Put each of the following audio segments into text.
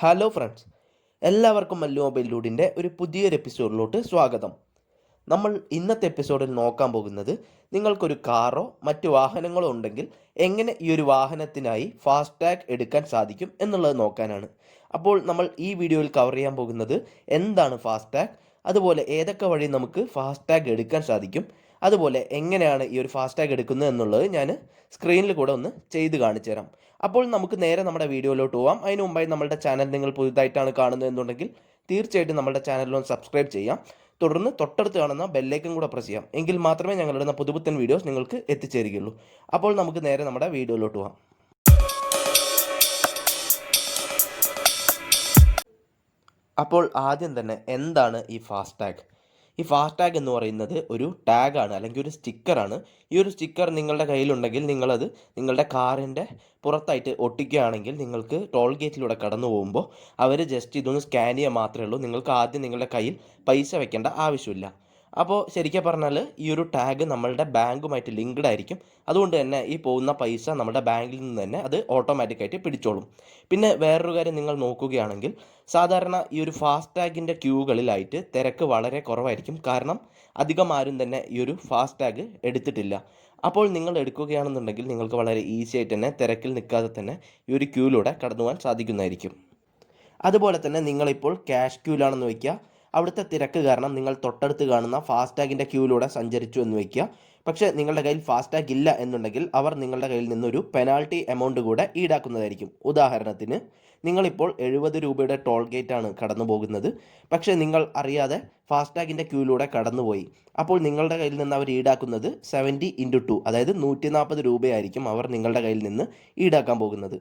Hello friends, എല്ലാവർക്കും മല്ലു മൊബൈലിലൂടിൻ്റെ ഒരു പുതിയൊരു എപ്പിസോഡിലോട്ട് സ്വാഗതം. നമ്മൾ ഇന്നത്തെ എപ്പിസോഡിൽ നോക്കാൻ പോകുന്നത് നിങ്ങൾക്കൊരു കാറോ മറ്റു വാഹനങ്ങളോ ഉണ്ടെങ്കിൽ എങ്ങനെ ഈ ഒരു വാഹനത്തിനായി ഫാസ്ടാഗ് എടുക്കാൻ സാധിക്കും എന്നുള്ളത് നോക്കാനാണ്. അപ്പോൾ നമ്മൾ ഈ വീഡിയോയിൽ കവർ ചെയ്യാൻ പോകുന്നത് എന്താണ് ഫാസ്ടാഗ്, അതുപോലെ ഏതൊക്കെ വഴി നമുക്ക് ഫാസ്ടാഗ് എടുക്കാൻ സാധിക്കും, അതുപോലെ എങ്ങനെയാണ് ഈ ഒരു ഫാസ്ടാഗ് എടുക്കുന്നത് എന്നുള്ളത് ഞാൻ സ്ക്രീനിൽ കൂടെ ഒന്ന് ചെയ്ത് കാണിച്ചു തരാം. അപ്പോൾ നമുക്ക് നേരെ നമ്മുടെ വീഡിയോയിലോട്ട് പോവാം. അതിന് മുമ്പായി നമ്മുടെ ചാനൽ നിങ്ങൾ പുതുതായിട്ടാണ് കാണുന്നത് എന്നുണ്ടെങ്കിൽ തീർച്ചയായിട്ടും നമ്മുടെ ചാനലിലൊന്ന് സബ്സ്ക്രൈബ് ചെയ്യാം. തുടർന്ന് തൊട്ടടുത്ത് കാണുന്ന ബെല്ലൈക്കൻ കൂടെ പ്രസ് ചെയ്യാം. എങ്കിൽ മാത്രമേ ഞങ്ങളിടുന്ന പുതുപുത്തൻ വീഡിയോസ് നിങ്ങൾക്ക് എത്തിച്ചേരുകയുള്ളൂ. അപ്പോൾ നമുക്ക് നേരെ നമ്മുടെ വീഡിയോയിലോട്ട് പോവാം. അപ്പോൾ ആദ്യം തന്നെ എന്താണ് ഈ ഫാസ്ടാഗ്? ഈ ഫാസ്ടാഗ് എന്ന് പറയുന്നത് ഒരു ടാഗാണ്, അല്ലെങ്കിൽ ഒരു സ്റ്റിക്കറാണ്. ഈ ഒരു സ്റ്റിക്കർ നിങ്ങളുടെ കയ്യിലുണ്ടെങ്കിൽ നിങ്ങളത് നിങ്ങളുടെ കാറിൻ്റെ പുറത്തായിട്ട് ഒട്ടിക്കുകയാണെങ്കിൽ നിങ്ങൾക്ക് ടോൾ ഗേറ്റിലൂടെ കടന്നു പോകുമ്പോൾ അവർ ജസ്റ്റ് ഇതൊന്ന് സ്കാൻ ചെയ്യുക മാത്രമേ ഉള്ളൂ. നിങ്ങൾക്ക് ആദ്യം നിങ്ങളുടെ കയ്യിൽ പൈസ വെക്കേണ്ട ആവശ്യമില്ല. അപ്പോൾ ശരിക്കും പറഞ്ഞാൽ ഈ ഒരു ടാഗ് നമ്മളുടെ ബാങ്കുമായിട്ട് ലിങ്ക്ഡ് ആയിരിക്കും. അതുകൊണ്ട് തന്നെ ഈ പോകുന്ന പൈസ നമ്മുടെ ബാങ്കിൽ നിന്ന് തന്നെ അത് ഓട്ടോമാറ്റിക്കായിട്ട് പിടിച്ചോളും. പിന്നെ വേറൊരു കാര്യം നിങ്ങൾ നോക്കുകയാണെങ്കിൽ സാധാരണ ഈ ഒരു ഫാസ്ടാഗിൻ്റെ ക്യൂകളിലായിട്ട് തിരക്ക് വളരെ കുറവായിരിക്കും. കാരണം അധികം ആരും തന്നെ ഈ ഒരു ഫാസ്ടാഗ് എടുത്തിട്ടില്ല. അപ്പോൾ നിങ്ങൾ എടുക്കുകയാണെന്നുണ്ടെങ്കിൽ നിങ്ങൾക്ക് വളരെ ഈസി ആയിട്ട് തന്നെ തിരക്കിൽ നിൽക്കാതെ തന്നെ ഈ ഒരു ക്യൂയിലൂടെ കടന്നു പോകാൻ സാധിക്കുന്നതായിരിക്കും. അതുപോലെ തന്നെ നിങ്ങളിപ്പോൾ ക്യാഷ് ക്യൂലാണെന്ന് വയ്ക്കുക. അവിടുത്തെ തിരക്ക് കാരണം നിങ്ങൾ തൊട്ടടുത്ത് കാണുന്ന ഫാസ്ടാഗിൻ്റെ ക്യൂയിലൂടെ സഞ്ചരിച്ചു എന്ന് വയ്ക്കുക. പക്ഷേ നിങ്ങളുടെ കയ്യിൽ ഫാസ്ടാഗ് ഇല്ല എന്നുണ്ടെങ്കിൽ അവർ നിങ്ങളുടെ കയ്യിൽ നിന്നൊരു പെനാൾട്ടി എമൗണ്ട് കൂടെ ഈടാക്കുന്നതായിരിക്കും. ഉദാഹരണത്തിന് നിങ്ങളിപ്പോൾ 70 രൂപയുടെ ടോൾ ഗേറ്റാണ് കടന്നു പോകുന്നത്. പക്ഷേ നിങ്ങൾ അറിയാതെ ഫാസ്ടാഗിൻ്റെ ക്യൂയിലൂടെ കടന്നുപോയി. അപ്പോൾ നിങ്ങളുടെ കയ്യിൽ നിന്ന് അവർ ഈടാക്കുന്നത് 70x2, അതായത് 140 രൂപയായിരിക്കും അവർ നിങ്ങളുടെ കയ്യിൽ നിന്ന് ഈടാക്കാൻ പോകുന്നത്.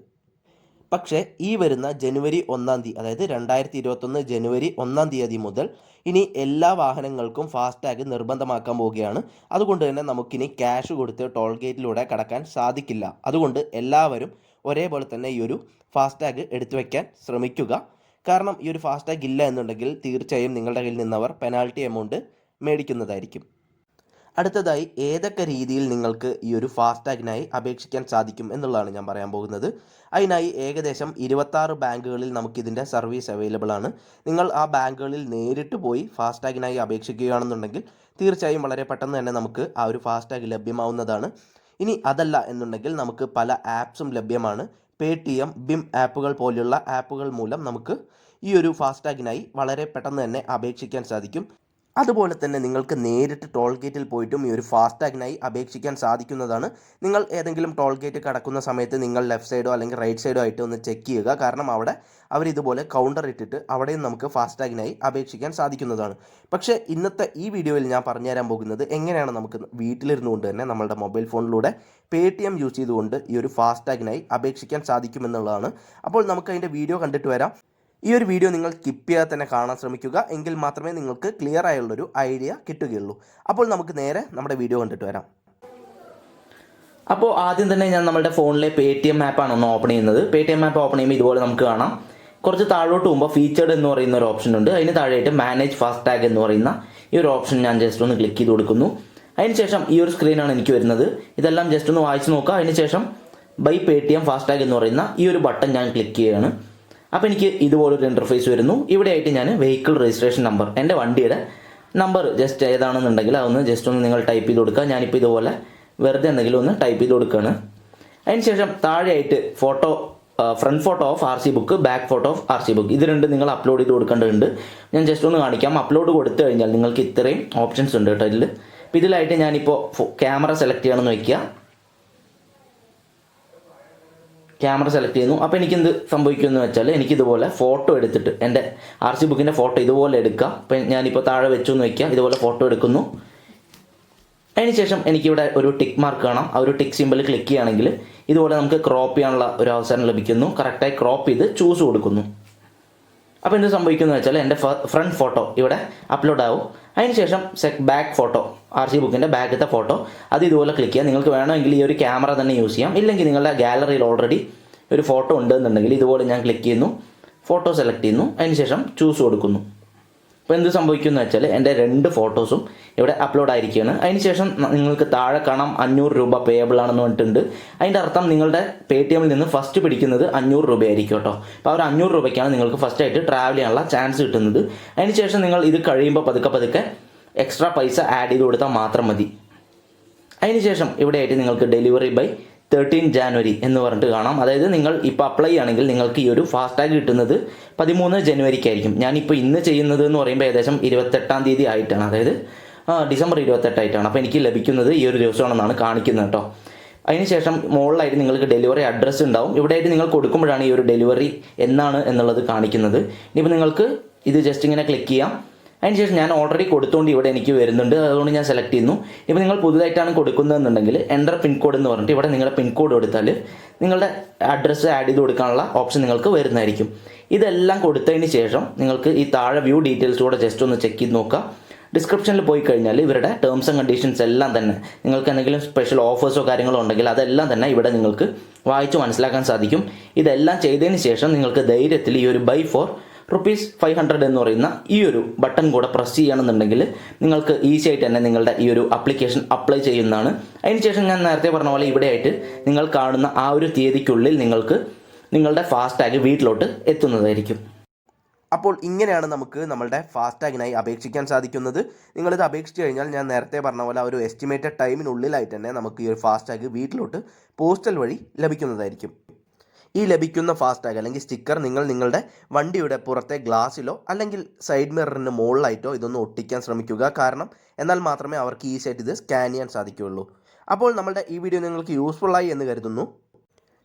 പക്ഷേ ഈ വരുന്ന ജനുവരി 1-ാം തീയതി, അതായത് 2021 ജനുവരി 1-ാം തീയതി മുതൽ ഇനി എല്ലാ വാഹനങ്ങൾക്കും ഫാസ്ടാഗ് നിർബന്ധമാക്കാൻ പോവുകയാണ്. അതുകൊണ്ട് തന്നെ നമുക്കിനി ക്യാഷ് കൊടുത്ത് ടോൾ ഗേറ്റിലൂടെ കടക്കാൻ സാധിക്കില്ല. അതുകൊണ്ട് എല്ലാവരും ഒരേപോലെ തന്നെ ഈ ഒരു ഫാസ്ടാഗ് എടുത്തു വയ്ക്കാൻ ശ്രമിക്കുക. കാരണം ഈ ഒരു ഫാസ്ടാഗ് ഇല്ല എന്നുണ്ടെങ്കിൽ തീർച്ചയായും നിങ്ങളുടെ കയ്യിൽ നിന്നവർ പെനാൾട്ടി എമൗണ്ട് മേടിക്കുന്നതായിരിക്കും. അടുത്തതായി ഏതൊക്കെ രീതിയിൽ നിങ്ങൾക്ക് ഈ ഒരു ഫാസ്ടാഗിനായി അപേക്ഷിക്കാൻ സാധിക്കും എന്നുള്ളതാണ് ഞാൻ പറയാൻ പോകുന്നത്. അതിനായി ഏകദേശം 26 ബാങ്കുകളിൽ നമുക്കിതിൻ്റെ സർവീസ് അവൈലബിൾ ആണ്. നിങ്ങൾ ആ ബാങ്കുകളിൽ നേരിട്ട് പോയി ഫാസ്ടാഗിനായി അപേക്ഷിക്കുകയാണെന്നുണ്ടെങ്കിൽ തീർച്ചയായും വളരെ പെട്ടെന്ന് തന്നെ നമുക്ക് ആ ഒരു ഫാസ്ടാഗ് ലഭ്യമാവുന്നതാണ്. ഇനി അതല്ല എന്നുണ്ടെങ്കിൽ നമുക്ക് പല ആപ്സും ലഭ്യമാണ്. PayTm, BIM ആപ്പുകൾ പോലെയുള്ള ആപ്പുകൾ മൂലം നമുക്ക് ഈ ഒരു ഫാസ്ടാഗിനായി വളരെ പെട്ടെന്ന് തന്നെ അപേക്ഷിക്കാൻ സാധിക്കും. അതുപോലെ തന്നെ നിങ്ങൾക്ക് നേരിട്ട് ടോൾ ഗേറ്റിൽ പോയിട്ടും ഈ ഒരു ഫാസ്ടാഗിനായി അപേക്ഷിക്കാൻ സാധിക്കുന്നതാണ്. നിങ്ങൾ ഏതെങ്കിലും ടോൾ ഗേറ്റ് കടക്കുന്ന സമയത്ത് നിങ്ങൾ ലെഫ്റ്റ് സൈഡോ അല്ലെങ്കിൽ റൈറ്റ് സൈഡോ ആയിട്ട് ഒന്ന് ചെക്ക് ചെയ്യുക. കാരണം അവിടെ അവരിതുപോലെ കൗണ്ടർ ഇട്ടിട്ട് അവിടെയും നമുക്ക് ഫാസ്ടാഗിനായി അപേക്ഷിക്കാൻ സാധിക്കുന്നതാണ്. പക്ഷേ ഇന്നത്തെ ഈ വീഡിയോയിൽ ഞാൻ പറഞ്ഞുതരാൻ പോകുന്നത് എങ്ങനെയാണ് നമുക്ക് വീട്ടിലിരുന്നുകൊണ്ട് തന്നെ നമ്മളുടെ മൊബൈൽ ഫോണിലൂടെ PayTm യൂസ് ചെയ്തുകൊണ്ട് ഈ ഒരു ഫാസ്ടാഗിനായി അപേക്ഷിക്കാൻ സാധിക്കുമെന്നുള്ളതാണ്. അപ്പോൾ നമുക്ക് അതിൻ്റെ വീഡിയോ കണ്ടിട്ട് വരാം. ഈ ഒരു വീഡിയോ നിങ്ങൾ സ്കിപ്പ് ചെയ്യാതെ തന്നെ കാണാൻ ശ്രമിക്കുക. എങ്കിൽ മാത്രമേ നിങ്ങൾക്ക് ക്ലിയർ ആയുള്ളൊരു ഐഡിയ കിട്ടുകയുള്ളൂ. അപ്പോൾ നമുക്ക് നേരെ നമ്മുടെ വീഡിയോ കണ്ടിട്ട് വരാം. അപ്പോൾ ആദ്യം തന്നെ ഞാൻ നമ്മുടെ ഫോണിലെ PayTm ആപ്പാണ് ഒന്ന് ഓപ്പൺ ചെയ്യുന്നത്. PayTm ആപ്പ് ഓപ്പൺ ചെയ്യുമ്പോൾ ഇതുപോലെ നമുക്ക് കാണാം. കുറച്ച് താഴോട്ട് പോകുമ്പോൾ ഫീച്ചേർഡ് എന്ന് പറയുന്ന ഒരു ഓപ്ഷൻ ഉണ്ട്. അതിന് താഴെയായിട്ട് മാനേജ് ഫാസ്ടാഗ് എന്ന് പറയുന്ന ഈ ഒരു ഓപ്ഷൻ ഞാൻ ജസ്റ്റ് ഒന്ന് ക്ലിക്ക് ചെയ്ത് കൊടുക്കുന്നു. അതിനുശേഷം ഈ ഒരു സ്ക്രീനാണ് എനിക്ക് വരുന്നത്. ഇതെല്ലാം ജസ്റ്റ് ഒന്ന് വായിച്ച് നോക്കുക. അതിനുശേഷം ബൈ PayTm ഫാസ്ടാഗ് എന്ന് പറയുന്ന ഈ ഒരു ബട്ടൺ ഞാൻ ക്ലിക്ക് ചെയ്യുകയാണ്. അപ്പോൾ എനിക്ക് ഇതുപോലൊരു ഇൻ്റർഫേസ് വരുന്നു. ഇവിടെയായിട്ട് ഞാൻ വെഹിക്കിൾ രജിസ്ട്രേഷൻ നമ്പർ, എൻ്റെ വണ്ടിയുടെ നമ്പർ ജസ്റ്റ് ഏതാണെന്നുണ്ടെങ്കിൽ അതൊന്ന് ജസ്റ്റ് ഒന്ന് നിങ്ങൾ ടൈപ്പ് ചെയ്ത് കൊടുക്കുക. ഞാനിപ്പോൾ ഇതുപോലെ വെറുതെ എന്തെങ്കിലും ഒന്ന് ടൈപ്പ് ചെയ്ത് കൊടുക്കുകയാണ്. അതിനുശേഷം താഴെയായിട്ട് photo, front photo of RC book, back photo of RC book, ഇത് രണ്ട് നിങ്ങൾ അപ്ലോഡ് ചെയ്ത് കൊടുക്കേണ്ടതുണ്ട്. ഞാൻ ജസ്റ്റ് ഒന്ന് കാണിക്കാം. അപ്ലോഡ് കൊടുത്തു കഴിഞ്ഞാൽ നിങ്ങൾക്ക് ഇത്രയും ഓപ്ഷൻസ് ഉണ്ട് കേട്ടോ ഇതിൽ. അപ്പോൾ ഇതിലായിട്ട് ഞാനിപ്പോൾ ക്യാമറ സെലക്ട് ചെയ്യണമെന്ന് വയ്ക്കുക. ക്യാമറ സെലക്ട് ചെയ്യുന്നു. അപ്പോൾ എനിക്കെന്ത് സംഭവിക്കുമെന്ന് വെച്ചാൽ എനിക്കിതുപോലെ ഫോട്ടോ എടുത്തിട്ട് എൻ്റെ RC ബുക്കിൻ്റെ ഫോട്ടോ ഇതുപോലെ എടുക്കുക. അപ്പം ഞാനിപ്പോൾ താഴെ വെച്ചു എന്ന് വയ്ക്കുക. ഇതുപോലെ ഫോട്ടോ എടുക്കുന്നു. അതിനുശേഷം എനിക്കിവിടെ ഒരു ടിക്ക് മാർക്ക് കാണാം. ആ ഒരു ടിക്ക് സിമ്പിൾ ക്ലിക്ക് ചെയ്യുകയാണെങ്കിൽ ഇതുപോലെ നമുക്ക് ക്രോപ്പ് ചെയ്യാനുള്ള ഒരു അവസരം ലഭിക്കുന്നു. കറക്റ്റായി ക്രോപ്പ് ചെയ്ത് ചൂസ് കൊടുക്കുന്നു. അപ്പോൾ എന്ത് സംഭവിക്കുന്നത് വെച്ചാൽ എൻ്റെ ഫ്രണ്ട് ഫോട്ടോ ഇവിടെ അപ്ലോഡ് ആവും. അതിനുശേഷം ബാക്ക് ഫോട്ടോ, RC ബുക്കിൻ്റെ ബാക്കത്തെ ഫോട്ടോ, അത് ഇതുപോലെ ക്ലിക്ക് ചെയ്യുക. നിങ്ങൾക്ക് വേണമെങ്കിൽ ഈ ഒരു ക്യാമറ തന്നെ യൂസ് ചെയ്യാം. ഇല്ലെങ്കിൽ നിങ്ങളുടെ ഗാലറിയിൽ ഓൾറെഡി ഒരു ഫോട്ടോ ഉണ്ടെന്നുണ്ടെങ്കിൽ ഇതുപോലെ ഞാൻ ക്ലിക്ക് ചെയ്യുന്നു, ഫോട്ടോ സെലക്ട് ചെയ്യുന്നു, അതിനുശേഷം ചൂസ് കൊടുക്കുന്നു. അപ്പോൾ എന്ത് സംഭവിക്കുമെന്ന് വെച്ചാൽ എൻ്റെ 2 ഫോട്ടോസും ഇവിടെ അപ്ലോഡ് ആയിരിക്കുകയാണ്. അതിനുശേഷം നിങ്ങൾക്ക് താഴെ കാണാം 500 രൂപ പേയബിൾ ആണെന്ന് പറഞ്ഞിട്ടുണ്ട്. അതിൻ്റെ അർത്ഥം നിങ്ങളുടെ PayTmൽ നിന്ന് ഫസ്റ്റ് പിടിക്കുന്നത് 500 രൂപയായിരിക്കും കേട്ടോ. അപ്പോൾ ആ ഒരു 500 രൂപയ്ക്കാണ് നിങ്ങൾക്ക് ഫസ്റ്റായിട്ട് ട്രാവൽ ചെയ്യാനുള്ള ചാൻസ് കിട്ടുന്നത്. അതിനുശേഷം നിങ്ങൾ ഇത് കഴിയുമ്പോൾ പതുക്കെ എക്സ്ട്രാ പൈസ ആഡ് ചെയ്ത് കൊടുത്താൽ മാത്രം മതി. അതിനുശേഷം ഇവിടെയായിട്ട് നിങ്ങൾക്ക് ഡെലിവറി ബൈ 13 ജാനുവരി എന്ന് പറഞ്ഞിട്ട് കാണാം. അതായത് നിങ്ങൾ ഇപ്പോൾ അപ്ലൈ ചെയ്യുകയാണെങ്കിൽ നിങ്ങൾക്ക് ഈ ഒരു ഫാസ്ടാഗ് കിട്ടുന്നത് 13 ജനുവരിക്കായിരിക്കും. ഞാനിപ്പോൾ ഇന്ന് ചെയ്യുന്നത് എന്ന് പറയുമ്പോൾ ഏകദേശം 28-ാം തീയതി ആയിട്ടാണ്, അതായത് ഡിസംബർ 28 ആയിട്ടാണ്. അപ്പോൾ എനിക്ക് ലഭിക്കുന്നത് ഈ ഒരു ദിവസമാണെന്നാണ് കാണിക്കുന്നത് കേട്ടോ. അതിനുശേഷം മുകളിലായിട്ട് നിങ്ങൾക്ക് ഡെലിവറി അഡ്രസ്സ് ഉണ്ടാവും. ഇവിടെയായിട്ട് നിങ്ങൾ കൊടുക്കുമ്പോഴാണ് ഈ ഒരു ഡെലിവറി എന്നാണ് എന്നുള്ളത് കാണിക്കുന്നത്. ഇനിയിപ്പോൾ നിങ്ങൾക്ക് ഇത് ജസ്റ്റ് ഇങ്ങനെ ക്ലിക്ക് ചെയ്യാം. അതിനുശേഷം ഞാൻ ഓൾറെഡി കൊടുത്തുകൊണ്ട് ഇവിടെ എനിക്ക് വരുന്നുണ്ട്, അതുകൊണ്ട് ഞാൻ സെലക്ട് ചെയ്യുന്നു. ഇപ്പോൾ നിങ്ങൾ പുതുതായിട്ടാണ് കൊടുക്കുന്നതെന്നുണ്ടെങ്കിൽ എൻ്റർ പിൻകോഡ് എന്ന് പറഞ്ഞിട്ട് ഇവിടെ നിങ്ങളുടെ പിൻകോഡ് കൊടുത്താൽ നിങ്ങളുടെ അഡ്രസ്സ് ആഡ് ചെയ്ത് കൊടുക്കാനുള്ള ഓപ്ഷൻ നിങ്ങൾക്ക് വരുന്നതായിരിക്കും. ഇതെല്ലാം കൊടുത്തതിന് ശേഷം നിങ്ങൾക്ക് ഈ താഴെ വ്യൂ ഡീറ്റെയിൽസ് കൂടെ ജസ്റ്റ് ഒന്ന് ചെക്ക് ചെയ്ത് നോക്കുക. ഡിസ്ക്രിപ്ഷനിൽ പോയി കഴിഞ്ഞാൽ ഇവരുടെ ടേംസ് ആൻഡ് കണ്ടീഷൻസ് എല്ലാം തന്നെ, നിങ്ങൾക്ക് എന്തെങ്കിലും സ്പെഷ്യൽ ഓഫേഴ്സോ കാര്യങ്ങളോ ഉണ്ടെങ്കിൽ അതെല്ലാം തന്നെ ഇവിടെ നിങ്ങൾക്ക് വായിച്ച് മനസ്സിലാക്കാൻ സാധിക്കും. ഇതെല്ലാം ചെയ്തതിന് ശേഷം നിങ്ങൾക്ക് ധൈര്യത്തിൽ ഈ ഒരു ബൈ ഫോർ ₹500 എന്ന് പറയുന്ന ഈ ഒരു ബട്ടൺ കൂടെ പ്രസ് ചെയ്യണമെന്നുണ്ടെങ്കിൽ നിങ്ങൾക്ക് ഈസി ആയിട്ട് തന്നെ നിങ്ങളുടെ ഈ ഒരു ആപ്ലിക്കേഷൻ അപ്ലൈ ചെയ്യുന്നതാണ്. അതിനുശേഷം ഞാൻ നേരത്തെ പറഞ്ഞ പോലെ ഇവിടെയായിട്ട് നിങ്ങൾ കാണുന്ന ആ ഒരു തീയതിക്കുള്ളിൽ നിങ്ങൾക്ക് നിങ്ങളുടെ ഫാസ്ടാഗ് വീട്ടിലോട്ട് എത്തുന്നതായിരിക്കും. അപ്പോൾ ഇങ്ങനെയാണ് നമുക്ക് നമ്മളുടെ ഫാസ്ടാഗിനായി അപേക്ഷിക്കാൻ സാധിക്കുന്നത്. നിങ്ങളിത് അപേക്ഷിച്ച് കഴിഞ്ഞാൽ ഞാൻ നേരത്തെ പറഞ്ഞ പോലെ ഒരു എസ്റ്റിമേറ്റഡ് ടൈമിനുള്ളിലായിട്ട് തന്നെ നമുക്ക് ഈ ഒരു ഫാസ്ടാഗ് വീട്ടിലോട്ട് പോസ്റ്റൽ വഴി ലഭിക്കുന്നതായിരിക്കും. ഈ ലഭിക്കുന്ന ഫാസ്ടാഗ് അല്ലെങ്കിൽ സ്റ്റിക്കർ നിങ്ങൾ നിങ്ങളുടെ വണ്ടിയുടെ പുറത്തെ ഗ്ലാസ്സിലോ അല്ലെങ്കിൽ സൈഡ് മിററിന് മുകളിലായിട്ടോ ഇതൊന്ന് ഒട്ടിക്കാൻ ശ്രമിക്കുക. കാരണം എന്നാൽ മാത്രമേ അവർക്ക് ഈസി ആയിട്ട് ഇത് സ്കാൻ ചെയ്യാൻ സാധിക്കുകയുള്ളൂ. അപ്പോൾ നമ്മളുടെ ഈ വീഡിയോ നിങ്ങൾക്ക് യൂസ്ഫുള്ളായി എന്ന് കരുതുന്നു.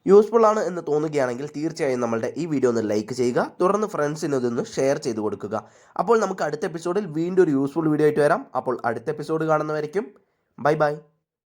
യൂസ്ഫുള്ളാണ് എന്ന് തോന്നുകയാണെങ്കിൽ തീർച്ചയായും നമ്മളുടെ ഈ വീഡിയോ ഒന്ന് ലൈക്ക് ചെയ്യുക. തുടർന്ന് ഫ്രണ്ട്സിന് ഇതൊന്ന് ഷെയർ ചെയ്ത് കൊടുക്കുക. അപ്പോൾ നമുക്ക് അടുത്ത എപ്പിസോഡിൽ വീണ്ടും ഒരു യൂസ്ഫുൾ വീഡിയോ ആയിട്ട് വരാം. അപ്പോൾ അടുത്ത എപ്പിസോഡ് കാണുന്നവരേക്കും ബൈ ബൈ.